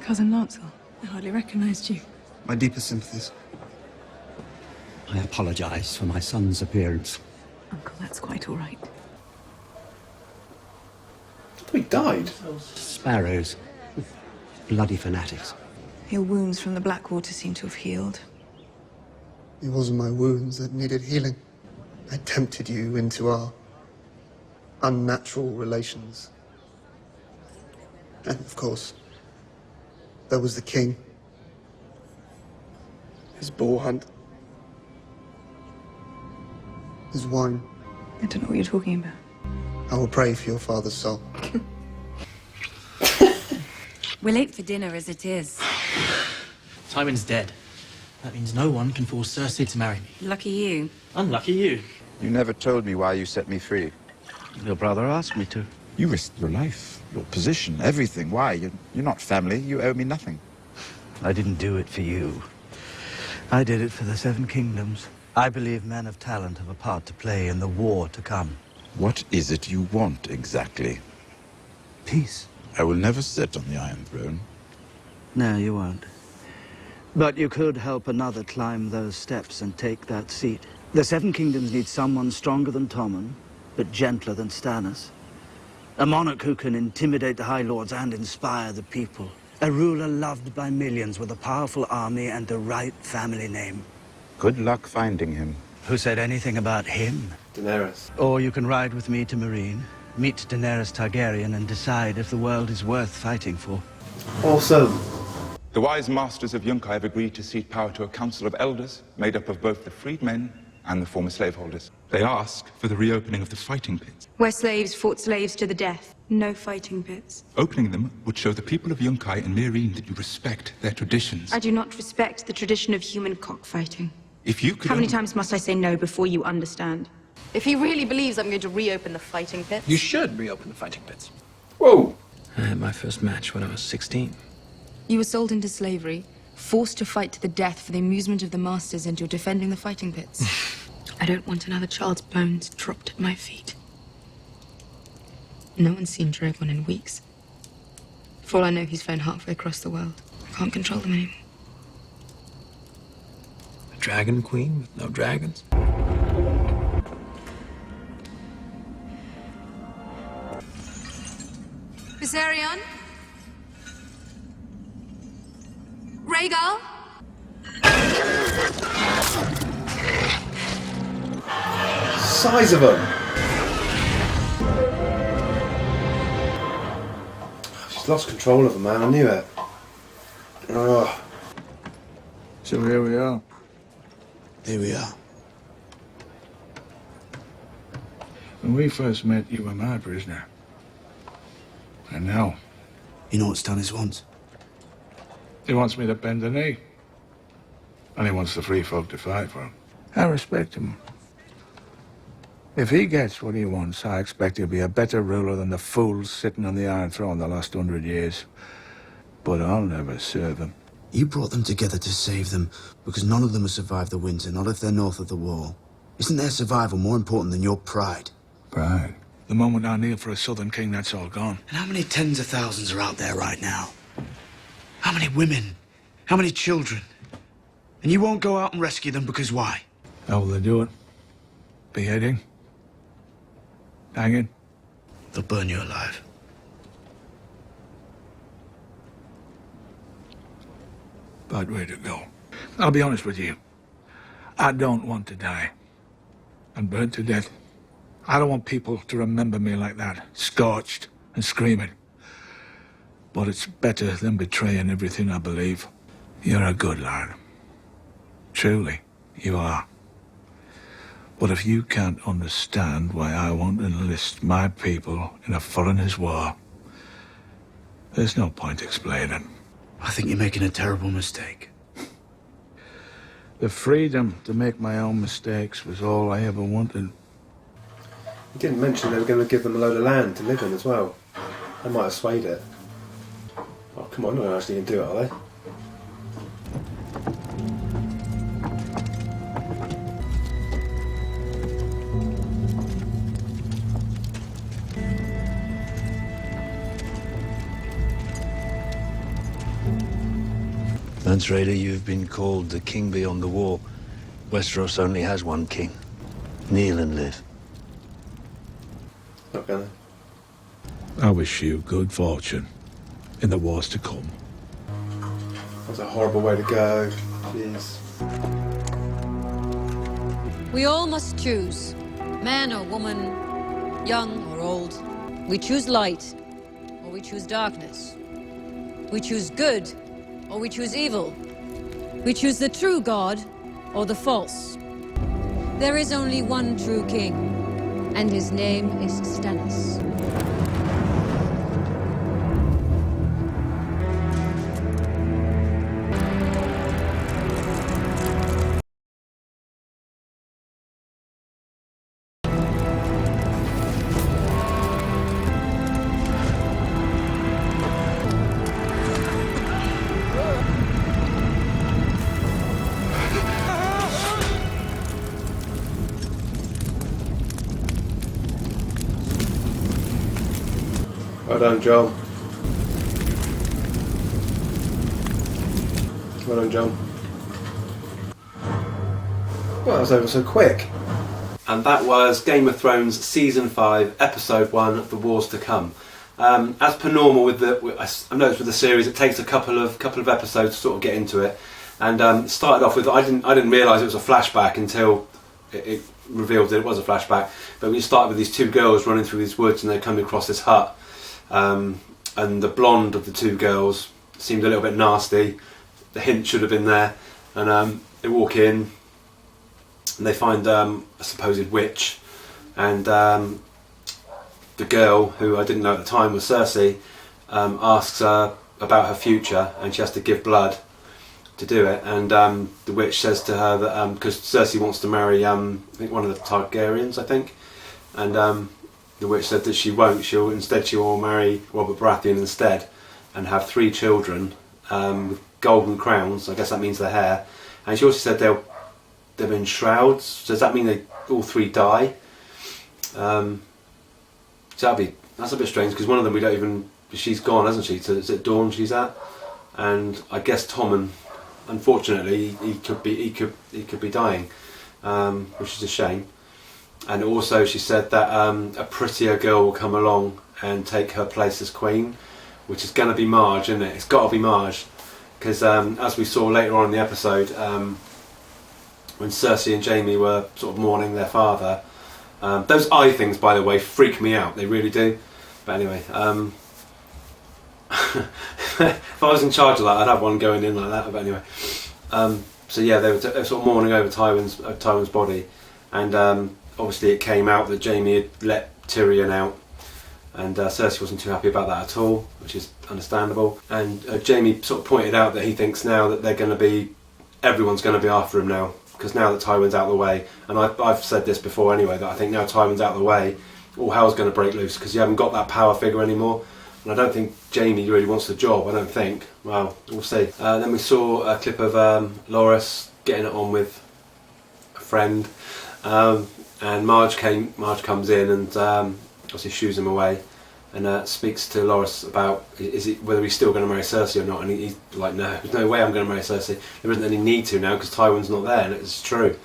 Cousin Lancel, I hardly recognized you. My deepest sympathies. I apologize for my son's appearance. Uncle, that's quite all right. He died. Sparrows. Bloody fanatics. Your wounds from the Blackwater seem to have healed. It wasn't my wounds that needed healing. I tempted you into our unnatural relations. And of course, there was the king. His boar hunt. His wine. I don't know what you're talking about. I will pray for your father's soul. We're late for dinner as it is. Tywin's dead. That means no one can force Cersei to marry me. Lucky you. Unlucky you. You never told me why you set me free. Your brother asked me to. You risked your life, your position, everything. Why? You're not family. You owe me nothing. I didn't do it for you. I did it for the Seven Kingdoms. I believe men of talent have a part to play in the war to come. What is it you want exactly? Peace. I will never sit on the Iron Throne. No, you won't. But you could help another climb those steps and take that seat. The Seven Kingdoms need someone stronger than Tommen, but gentler than Stannis. A monarch who can intimidate the High Lords and inspire the people. A ruler loved by millions with a powerful army and the right family name. Good luck finding him. Who said anything about him? Daenerys. Or you can ride with me to Meereen, meet Daenerys Targaryen and decide if the world is worth fighting for. Awesome. The wise masters of Yunkai have agreed to cede power to a council of elders made up of both the freedmen and the former slaveholders. They ask for the reopening of the fighting pits. Where slaves fought slaves to the death. No fighting pits. Opening them would show the people of Yunkai and Meereen that you respect their traditions. I do not respect the tradition of human cockfighting. If you could... How many times must I say no before you understand? If he really believes I'm going to reopen the fighting pits. You should reopen the fighting pits. Whoa. I had my first match when I was 16. You were sold into slavery, forced to fight to the death for the amusement of the masters, and you're defending the fighting pits. I don't want another child's bones dropped at my feet. No one's seen Drogon in weeks. For all I know, he's flown halfway across the world. I can't control them anymore. A dragon queen with no dragons? Viserion? Rhaegal? Size of them. She's lost control of them, man. I knew it. Oh. So here we are. Here we are. When we first met, you were my prisoner. And now, You know what Stannis wants? he wants me to bend the knee. And he wants the free folk to fight for him. I respect him. If he gets what he wants, I expect he'll be a better ruler than the fools sitting on the Iron Throne the last 100 years. But I'll never serve him. You brought them together to save them because none of them have survived the winter, not if they're north of the wall. Isn't their survival more important than your pride? Pride? The moment I kneel for a southern king, that's all gone. And how many tens of thousands are out there right now? How many women? How many children? And you won't go out and rescue them because why? How will they do it? Beheading? Hanging? They'll burn you alive. Bad way to go. I'll be honest with you. I don't want to die. And burned to death. I don't want people to remember me like that, scorched and screaming. But it's better than betraying everything I believe. You're a good lad. Truly, you are. But if you can't understand why I won't enlist my people in a foreigner's war, there's no point explaining. I think you're making a terrible mistake. The freedom to make my own mistakes was all I ever wanted. You didn't mention they were going to give them a load of land to live in as well. They might have swayed it. Oh, come on, they're not actually going to do it, are they? Lance Raider, you've been called the king beyond the wall. Westeros only has one king. Kneel and live. Not gonna. I wish you good fortune in the wars to come. That's a horrible way to go. Jeez. We all must choose, man or woman, young or old. We choose light, or we choose darkness. We choose good, or we choose evil. We choose the true God, or the false. There is only one true king, and his name is Stannis. Well done, John. Well done, John. Well, that was over so quick. And that was Game of Thrones Season 5, Episode 1, The Wars to Come. As per normal with I've noticed with the series, it takes a couple of episodes to sort of get into it. And it started off with I didn't realise it was a flashback until it revealed that it was a flashback. But we started with these two girls running through these woods and they're coming across this hut. And the blonde of the two girls seemed a little bit nasty. The hint should have been there. And they walk in and they find a supposed witch. And the girl, who I didn't know at the time was Cersei, asks her about her future, and she has to give blood to do it. And the witch says to her that because Cersei wants to marry I think one of the Targaryens, I think, and the witch said that she won't. She will marry Robert Baratheon instead, and have 3 children with golden crowns. I guess that means their hair. And she also said they're in shrouds. Does that mean they all 3 die? So that's a bit strange, because one of them we don't even. She's gone, hasn't she? So is it Dawn she's at? And I guess Tommen, unfortunately, he could be dying, which is a shame. And also she said that a prettier girl will come along and take her place as queen, which is going to be Marge, isn't it? It's got to be Marge, because as we saw later on in the episode, when Cersei and Jaime were sort of mourning their father, those eye things, by the way, freak me out. They really do. But anyway, if I was in charge of that, I'd have one going in like that. But anyway, so yeah, they were sort of mourning over Tywin's body, and obviously it came out that Jaime had let Tyrion out, and Cersei wasn't too happy about that at all, which is understandable. And Jaime sort of pointed out that he thinks now that everyone's going to be after him now, because now that Tywin's out of the way, and I've said this before anyway, that I think now Tywin's out of the way, all hell's going to break loose, because you haven't got that power figure anymore. And I don't think Jaime really wants the job, I don't think. Well, we'll see. Then we saw a clip of Loras getting it on with a friend, and Marge comes in and obviously shoos him away, and speaks to Loras about whether he's still going to marry Cersei or not. And he's like, no, there's no way I'm going to marry Cersei. There isn't any need to now, because Tywin's not there, and it's true.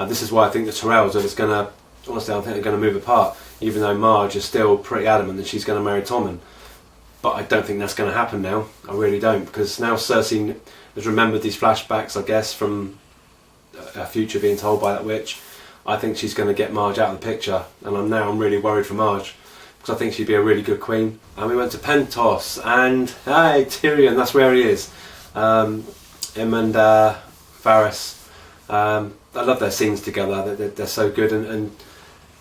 This is why I think the Tyrells are just going to, honestly, I think they're going to move apart, even though Marge is still pretty adamant that she's going to marry Tommen. But I don't think that's going to happen now. I really don't, because now Cersei has remembered these flashbacks, I guess, from her future being told by that witch. I think she's going to get Marge out of the picture, and I'm really worried for Marge, because I think she'd be a really good queen. And we went to Pentos, and hey, Tyrion, that's where he is. Him and Varys. I love their scenes together. They're so good, and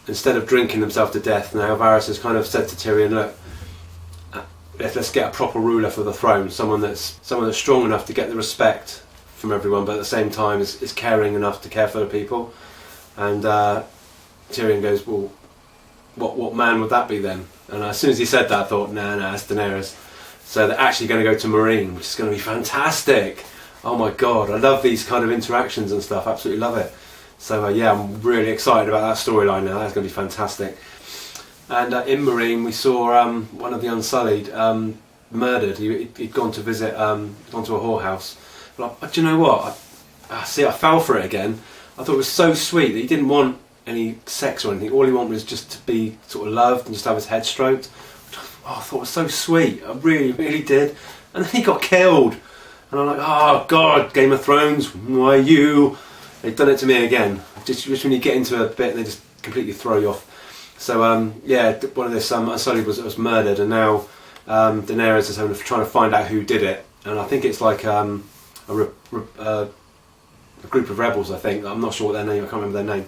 instead of drinking himself to death, now Varys has kind of said to Tyrion, look, let's get a proper ruler for the throne, someone that's strong enough to get the respect from everyone, but at the same time is caring enough to care for the people. And Tyrion goes, well, what man would that be then? And as soon as he said that, I thought, nah, it's Daenerys. So they're actually going to go to Meereen, which is going to be fantastic. Oh my god, I love these kind of interactions and stuff, absolutely love it. So yeah, I'm really excited about that storyline now. That's going to be fantastic. And in Meereen we saw one of the Unsullied murdered. He'd gone to visit, gone to a whorehouse, But do you know what? I fell for it again. I thought it was so sweet that he didn't want any sex or anything. All he wanted was just to be sort of loved and just have his head stroked. I thought it was so sweet. I really, really did. And then he got killed. And I'm like, oh God, Game of Thrones, why you? They've done it to me again. Just when you get into a bit, they just completely throw you off. So yeah, one of this Unsullied was murdered, and now Daenerys is trying to find out who did it. And I think it's like a group of rebels. I think, I'm not sure what their name. I can't remember their name.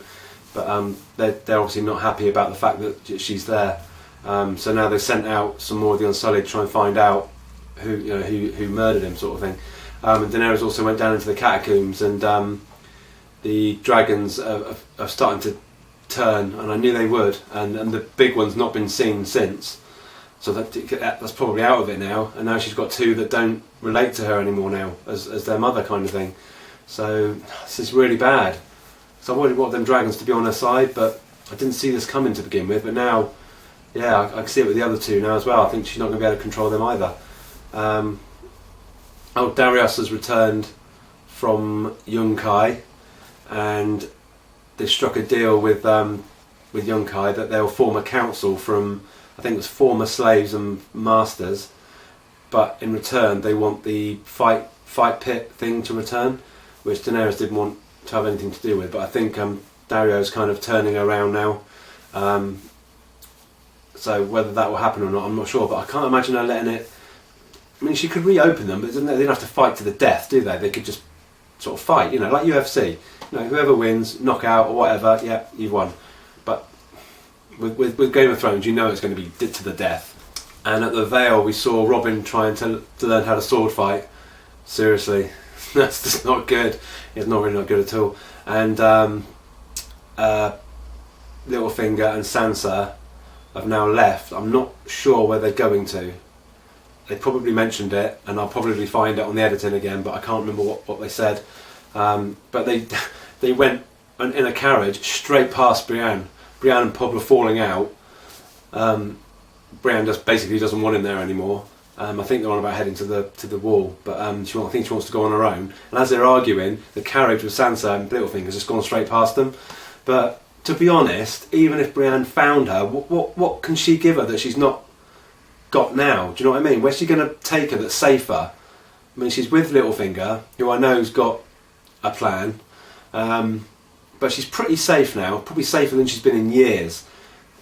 But they're obviously not happy about the fact that she's there. So now they've sent out some more of the Unsullied to try and find out who murdered him, sort of thing. And Daenerys also went down into the catacombs, and the dragons are starting to turn, and I knew they would. And the big one's not been seen since, so that's probably out of it now. And now she's got two that don't relate to her anymore now, as their mother, kind of thing. So this is really bad. So I wanted them dragons to be on her side, but I didn't see this coming to begin with. But now, yeah, I can see it with the other two now as well. I think she's not going to be able to control them either. Darius has returned from Yunkai, and they struck a deal with Yunkai that they'll form a council from, I think it was former slaves and masters, but in return they want the fight pit thing to return, which Daenerys didn't want to have anything to do with. But I think Dario's kind of turning around now. So whether that will happen or not, I'm not sure. But I can't imagine her letting it. I mean, she could reopen them, but they don't have to fight to the death, do they? They could just sort of fight, like UFC. Whoever wins, knockout or whatever, yeah, you've won. But with Game of Thrones, it's going to be to the death. And at the Vale, we saw Robin trying to learn how to sword fight. Seriously, that's just not good. It's really not good at all. And Littlefinger and Sansa have now left. I'm not sure where they're going to. They probably mentioned it, and I'll probably find it on the editing again, but I can't remember what they said. But they went in a carriage straight past Brienne. Brienne and Pub are falling out. Brienne just basically doesn't want him there anymore. I think they're on about heading to the wall, but I think she wants to go on her own. And as they're arguing, the carriage with Sansa and Littlefinger has just gone straight past them. But to be honest, even if Brienne found her, what can she give her that she's not got now? Do you know what I mean? Where's she going to take her that's safer? I mean, she's with Littlefinger, who I know's got a plan, but she's pretty safe now, probably safer than she's been in years.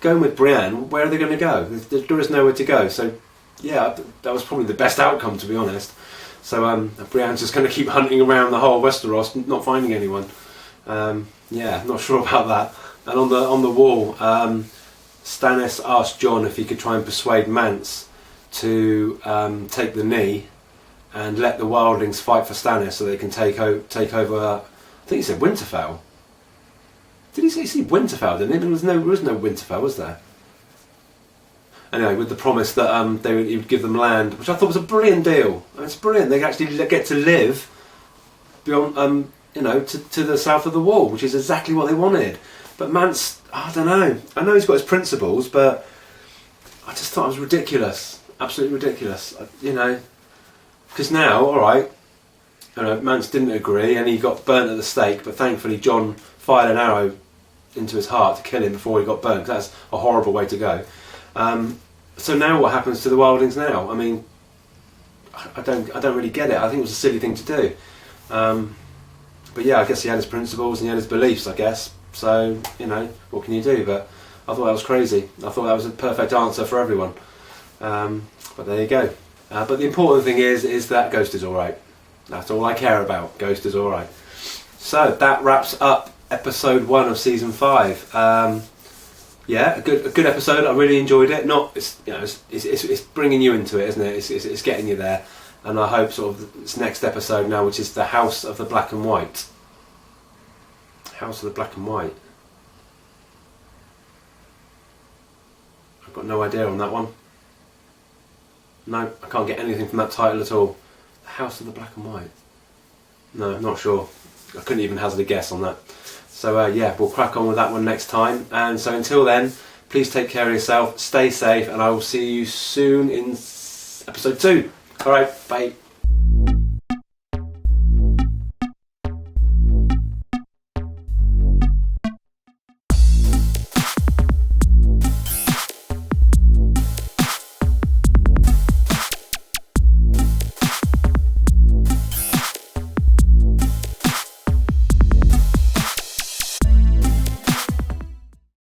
Going with Brienne, where are they going to go? There is nowhere to go. So yeah, that was probably the best outcome, to be honest. So Brienne's just going to keep hunting around the whole Westeros, not finding anyone. Yeah, not sure about that. And on the wall, Stannis asked Jon if he could try and persuade Mance to take the knee and let the wildlings fight for Stannis so they can take over. I think he said Winterfell. Did he say Winterfell? Didn't he? There was no Winterfell, was there? Anyway, with the promise that he would give them land, which I thought was a brilliant deal. I mean, it's brilliant. They actually get to live beyond, to the south of the wall, which is exactly what they wanted. But Mance, I don't know. I know he's got his principles, but I just thought it was ridiculous. Absolutely ridiculous. Because now, all right, Mance didn't agree and he got burnt at the stake, but thankfully Jon fired an arrow into his heart to kill him before he got burnt, because that's a horrible way to go. So now what happens to the wildlings now? I mean, I don't really get it. I think it was a silly thing to do. But yeah, I guess he had his principles and he had his beliefs, I guess. So, what can you do? But I thought that was crazy. I thought that was a perfect answer for everyone. But there you go. But the important thing is that Ghost is alright. That's all I care about. Ghost is alright. So that wraps up episode 1 of season 5. Yeah, a good episode. I really enjoyed it. It's bringing you into it, isn't it? It's getting you there. And I hope sort of this next episode now, which is the House of the Black and White. House of the Black and White. I've got no idea on that one. No, I can't get anything from that title at all. The House of the Black and White. No, not sure. I couldn't even hazard a guess on that. So yeah, we'll crack on with that one next time. And so until then, please take care of yourself, stay safe, and I will see you soon in episode 2. Alright, bye.